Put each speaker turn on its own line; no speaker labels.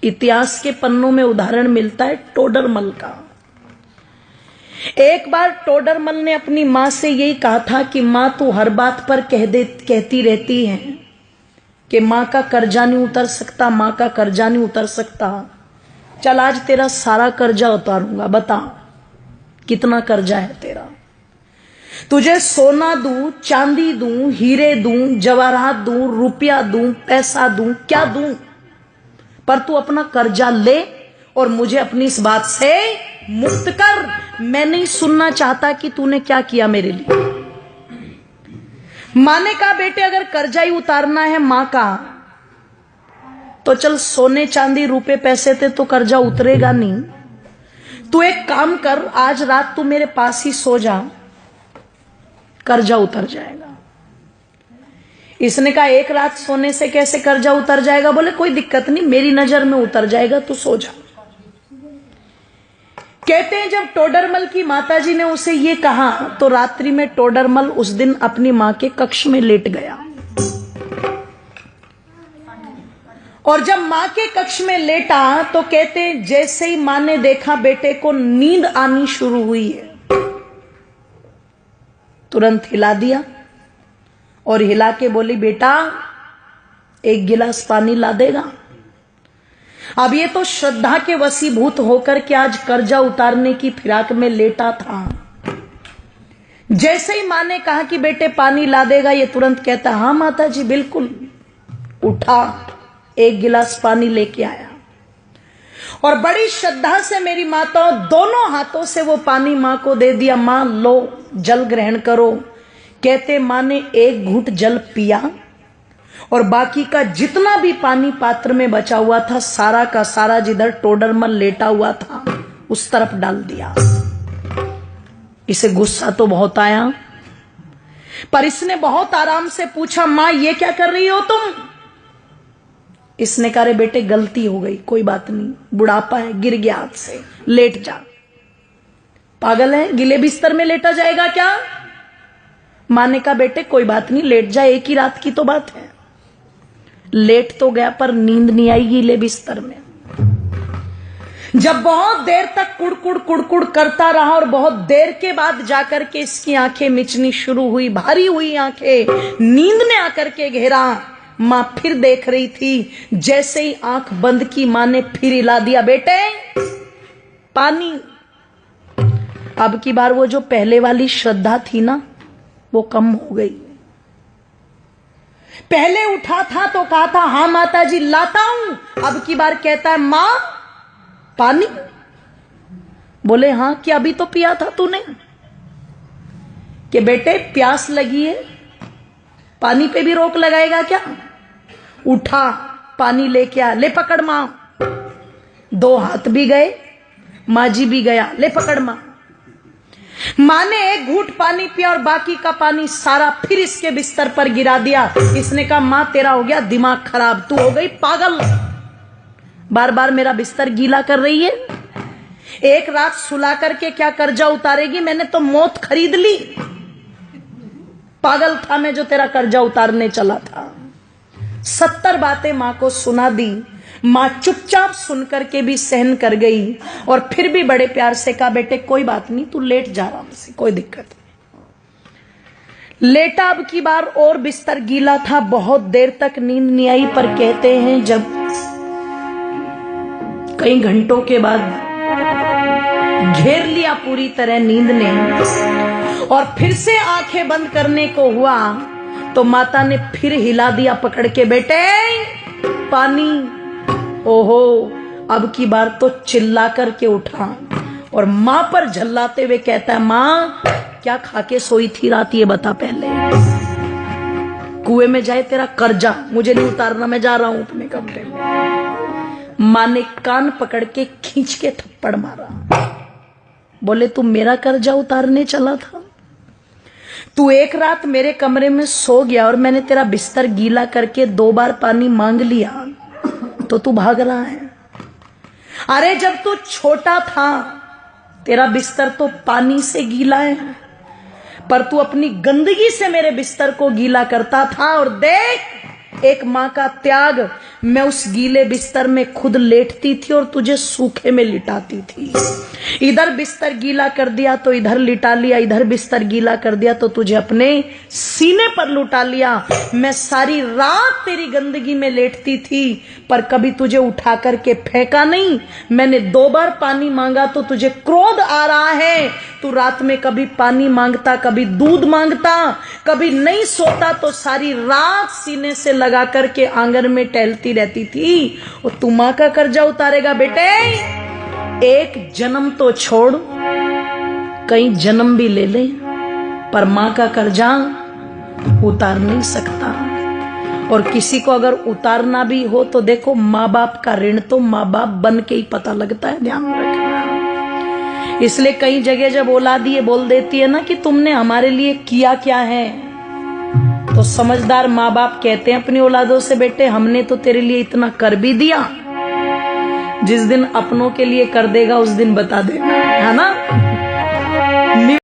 इतिहास के पन्नों में उदाहरण मिलता है टोडरमल का। एक बार टोडरमल ने अपनी मां से यही कहा था कि मां तू हर बात पर कहती रहती है कि मां का कर्जा नहीं उतर सकता, मां का कर्जा नहीं उतर सकता। चल आज तेरा सारा कर्जा उतारूंगा, बता कितना कर्जा है तेरा। तुझे सोना दूं, चांदी दूं, हीरे दूं, जवाहरात दूं, रुपया दूं, पैसा दूं, क्या दूं, पर तू अपना कर्जा ले और मुझे अपनी इस बात से मुक्त कर। मैं नहीं सुनना चाहता कि तूने क्या किया मेरे लिए। मां ने कहा बेटे अगर कर्जा ही उतारना है मां का तो चल सोने चांदी रुपए पैसे थे तो कर्जा उतरेगा नहीं। तू एक काम कर, आज रात तू मेरे पास ही सो जा, कर्जा उतर जाएगा। इसने कहा एक रात सोने से कैसे कर्जा उतर जाएगा? बोले कोई दिक्कत नहीं, मेरी नजर में उतर जाएगा, तू सो जा। कहते हैं जब टोडरमल की माताजी ने उसे ये कहा तो रात्रि में टोडरमल उस दिन अपनी मां के कक्ष में लेट गया। और जब मां के कक्ष में लेटा तो कहते हैं जैसे ही मां ने देखा बेटे को नींद आनी शुरू हुई है, तुरंत हिला दिया और हिला के बोली बेटा एक गिलास पानी ला देगा। अब ये तो श्रद्धा के वशीभूत होकर के आज कर्जा उतारने की फिराक में लेटा था। जैसे ही मां ने कहा कि बेटे पानी ला देगा, ये तुरंत कहता हाँ माता जी बिल्कुल। उठा, एक गिलास पानी लेके आया और बड़ी श्रद्धा से मेरी माता दोनों हाथों से वो पानी मां को दे दिया। मां लो जल ग्रहण करो। कहते मां ने एक घूंट जल पिया और बाकी का जितना भी पानी पात्र में बचा हुआ था सारा का सारा जिधर टोडरमल लेटा हुआ था उस तरफ डाल दिया। इसे गुस्सा तो बहुत आया, पर इसने बहुत आराम से पूछा मां ये क्या कर रही हो तुम? इसने कहा रे बेटे गलती हो गई, कोई बात नहीं, बुढ़ापा है, गिर गया हाथ से, लेट जा। पागल है, गिले बिस्तर में लेटा जाएगा क्या? मां ने कहा बेटे कोई बात नहीं, लेट जा, एक ही रात की तो बात है। लेट तो गया पर नींद नहीं आई गीले बिस्तर में। जब बहुत देर तक कुड़कुड़ कुड़कुड़ करता रहा और बहुत देर के बाद जाकर के इसकी आंखें मिचनी शुरू हुई, भारी हुई आंखें, नींद ने आकर के घेरा। मां फिर देख रही थी, जैसे ही आंख बंद की मां ने फिर हिला दिया बेटे पानी। अब की बार वो जो पहले वाली श्रद्धा थी ना वो कम हो गई। पहले उठा था तो कहा था हाँ माता जी लाता हूं, अब की बार कहता है मां पानी। बोले हाँ कि अभी तो पिया था तूने? कि बेटे प्यास लगी है, पानी पे भी रोक लगाएगा क्या? उठा, पानी लेके आ, ले पकड़ मां। दो हाथ भी गए, मां जी भी गया, ले पकड़ मां। मां ने एक घूंट पानी पिया और बाकी का पानी सारा फिर इसके बिस्तर पर गिरा दिया। इसने कहा मां तेरा हो गया दिमाग खराब, तू हो गई पागल, बार बार मेरा बिस्तर गीला कर रही है। एक रात सुला करके क्या कर्जा उतारेगी? मैंने तो मौत खरीद ली। पागल था मैं जो तेरा कर्जा उतारने चला था। 70 बातें मां को सुना दी। मां चुपचाप सुनकर के भी सहन कर गई और फिर भी बड़े प्यार से कहा बेटे कोई बात नहीं, तू लेट जा आराम से, कोई दिक्कत नहीं। लेटा, अब की बार और बिस्तर गीला था, बहुत देर तक नींद नहीं आई। पर कहते हैं जब कई घंटों के बाद घेर लिया पूरी तरह नींद ने और फिर से आंखें बंद करने को हुआ तो माता ने फिर हिला दिया पकड़ के बेटे पानी। ओहो, अब की बार तो चिल्ला करके उठा और मां पर झल्लाते हुए कहता है मां क्या खा के सोई थी रात, ये बता पहले। कुएं में जाए तेरा कर्जा, मुझे नहीं उतारना, मैं जा रहा हूं अपने कमरे में। मां ने कान पकड़ के खींच के थप्पड़ मारा। बोले तू मेरा कर्जा उतारने चला था? तू एक रात मेरे कमरे में सो गया और मैंने तेरा बिस्तर गीला करके 2 बार पानी मांग लिया तो तू भाग रहा है। अरे जब तू छोटा था तेरा बिस्तर तो पानी से गीला है, पर तू अपनी गंदगी से मेरे बिस्तर को गीला करता था। और देख एक माँ का त्याग। मैं उस गीले बिस्तर में खुद लेटती थी और तुझे सूखे में लिटाती थी। इधर बिस्तर गीला कर दिया तो इधर लिटा लिया, इधर बिस्तर गीला कर दिया तो तुझे अपने सीने पर लुटा लिया। मैं सारी रात तेरी गंदगी में लेटती थी पर कभी तुझे उठा करके फेंका नहीं। मैंने 2 बार पानी मांगा तो तुझे क्रोध आ रहा है। तू रात में कभी पानी मांगता, कभी दूध मांगता, कभी नहीं सोता तो सारी रात सीने से लगा करके आंगन में टहलती रहती थी। और तू मां का कर्जा उतारेगा बेटे? एक जन्म तो छोड़, कई जन्म भी ले ले, पर मां का कर्जा उतार नहीं सकता। और किसी को अगर उतारना भी हो तो देखो, माँ बाप का ऋण तो माँ बाप बन के ही पता लगता है, ध्यान रखना। इसलिए कई जगह जब औलाद ये बोल देती है ना कि तुमने हमारे लिए किया क्या है, तो समझदार माँ बाप कहते हैं अपनी औलादों से, बेटे हमने तो तेरे लिए इतना कर भी दिया, जिस दिन अपनों के लिए कर देगा उस दिन बता देना, है ना।